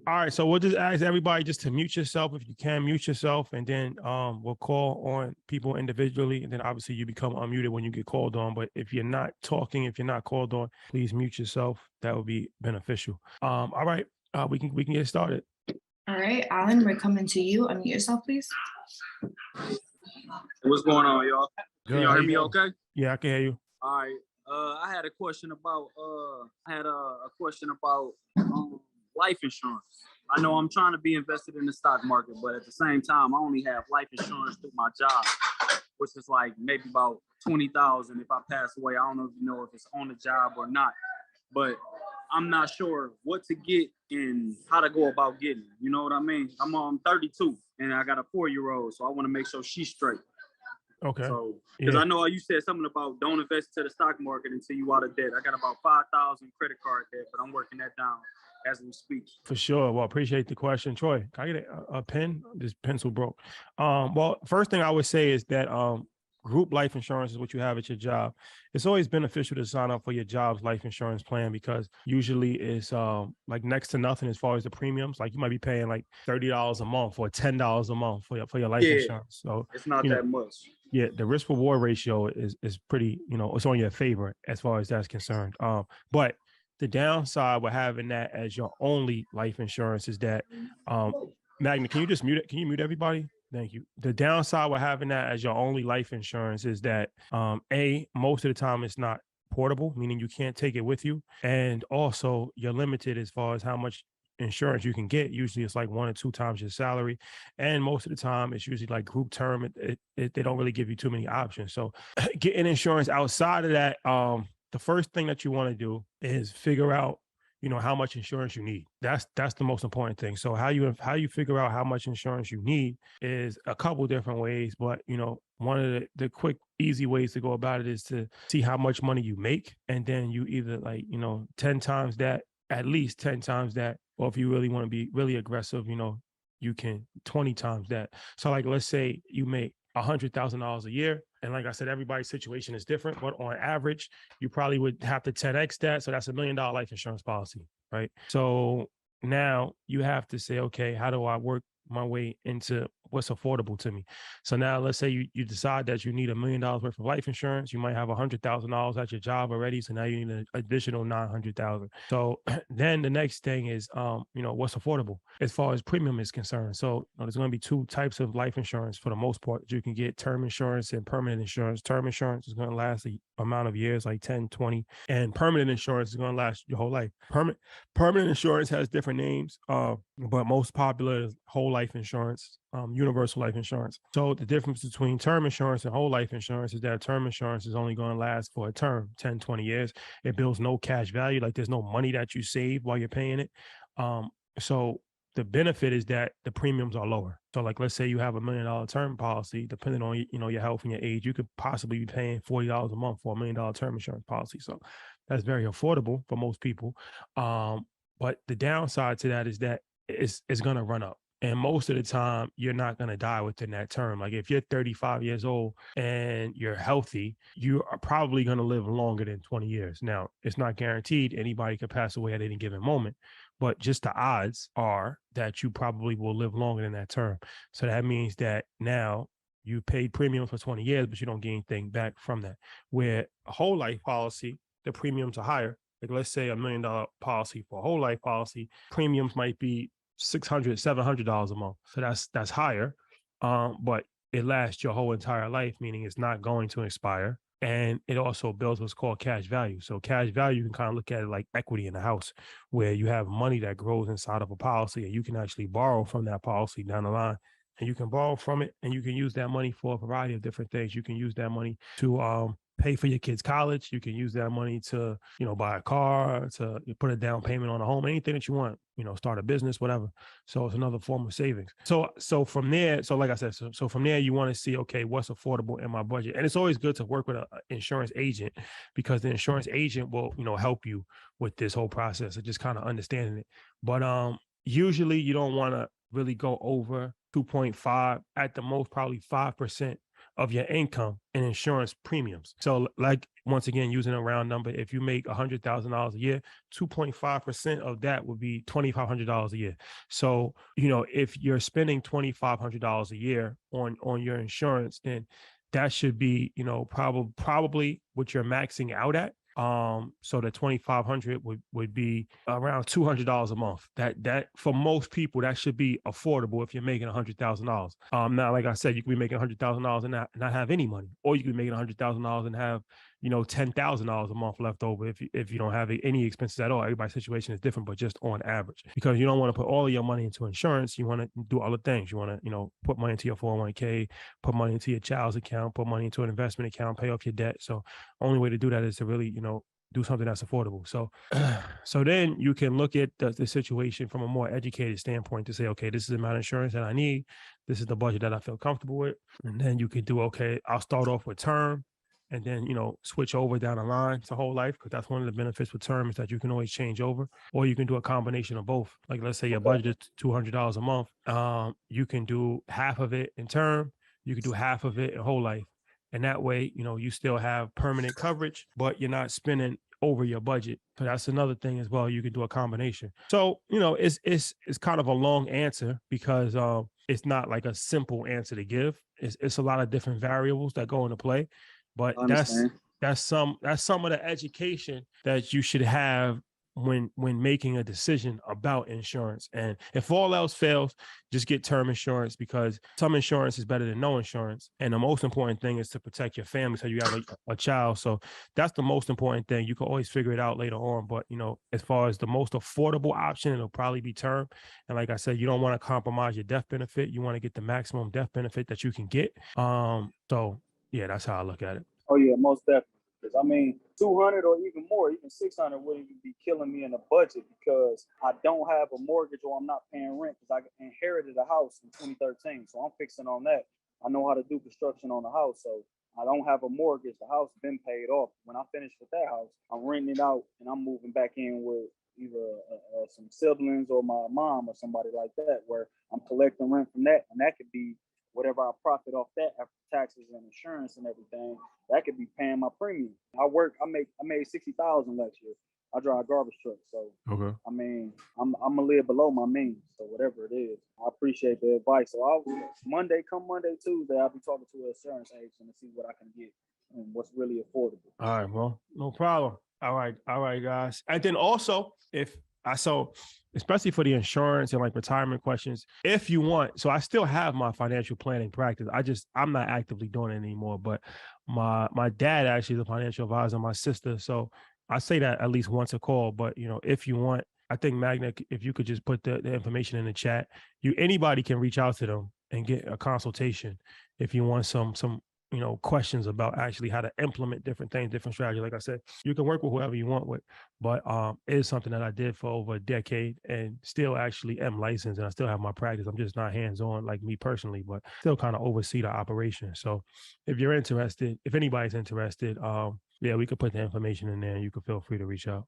All right, so we'll just ask everybody just to mute yourself if you can mute yourself, and then we'll call on people individually, and then obviously you become unmuted when you get called on. But if you're not talking, if you're not called on, please mute yourself. That would be beneficial. All right, we can get started. All right, Alan, we're coming to you. Unmute yourself, please. What's going on, y'all? Good. Can y'all hear me okay? Yeah, I can hear you. All right. I had a question about life insurance. I know I'm trying to be invested in the stock market, but at the same time, I only have life insurance through my job, which is like maybe about $20,000 if I pass away. I don't know if it's on the job or not, but I'm not sure what to get and how to go about getting it. You know what I mean? I'm 32 and I got a 4-year-old, so I want to make sure she's straight. Okay. So, because I know you said something about don't invest into the stock market until you out of debt. I got about 5,000 credit card debt, but I'm working that down as we speak. For sure. Well, appreciate the question, Troy. Can I get a pen? This pencil broke. Well, first thing I would say is that group life insurance is what you have at your job. It's always beneficial to sign up for your job's life insurance plan because usually it's like next to nothing as far as the premiums. Like you might be paying like $30 a month or $10 a month for your life insurance. So it's not that much. Yeah, the risk reward ratio is pretty, it's on your favor as far as that's concerned. But the downside with having that as your only life insurance is that, Magna, can you just mute it? Can you mute everybody? Thank you. The downside with having that as your only life insurance is that, most of the time it's not portable, meaning you can't take it with you. And also you're limited as far as how much insurance you can get. Usually it's like 1 or 2 times your salary. And most of the time it's usually like group term. They don't really give you too many options. So getting insurance outside of that, the first thing that you want to do is figure out, how much insurance you need. That's the most important thing. So how you figure out how much insurance you need is a couple different ways, but one of the quick, easy ways to go about it is to see how much money you make, and then you either 10 times that, at least 10 times that, or if you really want to be really aggressive, you can 20 times that. So like, let's say you make $100,000 a year. And like I said, everybody's situation is different, but on average, you probably would have to 10x that. So that's $1 million life insurance policy, right? So now you have to say, okay, how do I work my way into what's affordable to me? So now let's say you decide that you need $1 million worth of life insurance. You might have $100,000 at your job already. So now you need an additional 900,000. So then the next thing is, what's affordable as far as premium is concerned. So there's going to be 2 types of life insurance for the most part. You can get term insurance and permanent insurance. Term insurance is going to last the amount of years, like 10, 20, and permanent insurance is going to last your whole life. Permanent insurance has different names, but most popular is whole life insurance, universal life insurance. So the difference between term insurance and whole life insurance is that term insurance is only going to last for a term, 10, 20 years. It builds no cash value. Like there's no money that you save while you're paying it. So the benefit is that the premiums are lower. So like, let's say you have $1 million term policy, depending on, your health and your age, you could possibly be paying $40 a month for $1 million term insurance policy. So that's very affordable for most people. But the downside to that is that it's going to run up. And most of the time, you're not going to die within that term. Like if you're 35 years old and you're healthy, you are probably going to live longer than 20 years. Now, it's not guaranteed anybody could pass away at any given moment, but just the odds are that you probably will live longer than that term. So that means that now you paid premium for 20 years, but you don't get anything back from that. Where a whole life policy, the premiums are higher. Like let's say $1 million policy for a whole life policy, premiums might be $600, $700 a month. So that's higher, but it lasts your whole entire life, meaning it's not going to expire. And it also builds what's called cash value. So cash value, you can kind of look at it like equity in a house, where you have money that grows inside of a policy and you can actually borrow from that policy down the line. And you can borrow from it and you can use that money for a variety of different things. You can use that money to pay for your kids' college. You can use that money to, buy a car, to put a down payment on a home, anything that you want, start a business, whatever. So it's another form of savings. So from there, so like I said, so from there, you want to see, okay, what's affordable in my budget? And it's always good to work with an insurance agent, because the insurance agent will, help you with this whole process of just kind of understanding it. But usually you don't want to really go over 2.5, at the most, probably 5% of your income in insurance premiums. So like once again, using a round number, if you make $100,000 a year, 2.5% of that would be $2,500 a year. So, if you're spending $2,500 a year on your insurance, then that should be, probably what you're maxing out at. So the 2,500 would be around $200 a month. That for most people, that should be affordable if you're making $100,000. Now, like I said, you could be making $100,000 and not have any money, or you could be making $100,000 and have $10,000 a month left over if you don't have any expenses at all. Everybody's situation is different, but just on average, because you don't want to put all of your money into insurance. You want to do other things. You want to put money into your 401k, put money into your child's account, put money into an investment account, pay off your debt. So only way to do that is to really do something that's affordable. So so then you can look at the situation from a more educated standpoint to say, okay, this is the amount of insurance that I need. This is the budget that I feel comfortable with. And then you can do, okay, I'll start off with term and then, switch over down the line to whole life, because that's one of the benefits with term is that you can always change over, or you can do a combination of both. Like, let's say your budget is $200 a month. You can do half of it in term. You can do half of it in whole life. And that way, you still have permanent coverage, but you're not spending over your budget. So that's another thing as well. You can do a combination. So, it's kind of a long answer because it's not like a simple answer to give. It's a lot of different variables that go into play. But that's some of the education that you should have when making a decision about insurance. And if all else fails, just get term insurance, because some insurance is better than no insurance. And the most important thing is to protect your family. So you have a child. So that's the most important thing. You can always figure it out later on. But, as far as the most affordable option, it'll probably be term. And like I said, you don't want to compromise your death benefit. You want to get the maximum death benefit that you can get. So yeah, that's how I look at it. Oh yeah, most definitely. Because 200 or even more, even 600 wouldn't even be killing me in the budget, because I don't have a mortgage or I'm not paying rent, because I inherited a house in 2013. So I'm fixing on that. I know how to do construction on the house. So I don't have a mortgage. The house been paid off. When I finish with that house, I'm renting it out and I'm moving back in with either some siblings or my mom or somebody like that, where I'm collecting rent from that. And that could be whatever I profit off that after taxes and insurance and everything. That could be paying my premium. I made $60,000 last year. I drive a garbage truck, so okay. I'm gonna live below my means. So whatever it is, I appreciate the advice. So Monday, Tuesday, I'll be talking to an insurance agent to see what I can get and what's really affordable. All right, well, no problem. All right, guys. And then also, especially for the insurance and like retirement questions, if you want, so I still have my financial planning practice. I'm not actively doing it anymore, but my dad actually is a financial advisor, my sister. So I say that at least once a call, but if you want, I think Magna, if you could just put the information in the chat, anybody can reach out to them and get a consultation if you want some questions about actually how to implement different things, different strategies. Like I said, you can work with whoever you want with, but it is something that I did for over a decade and still actually am licensed, and I still have my practice. I'm just not hands-on like me personally, but still kind of oversee the operation. So if you're interested, if anybody's interested, yeah, we could put the information in there and you can feel free to reach out.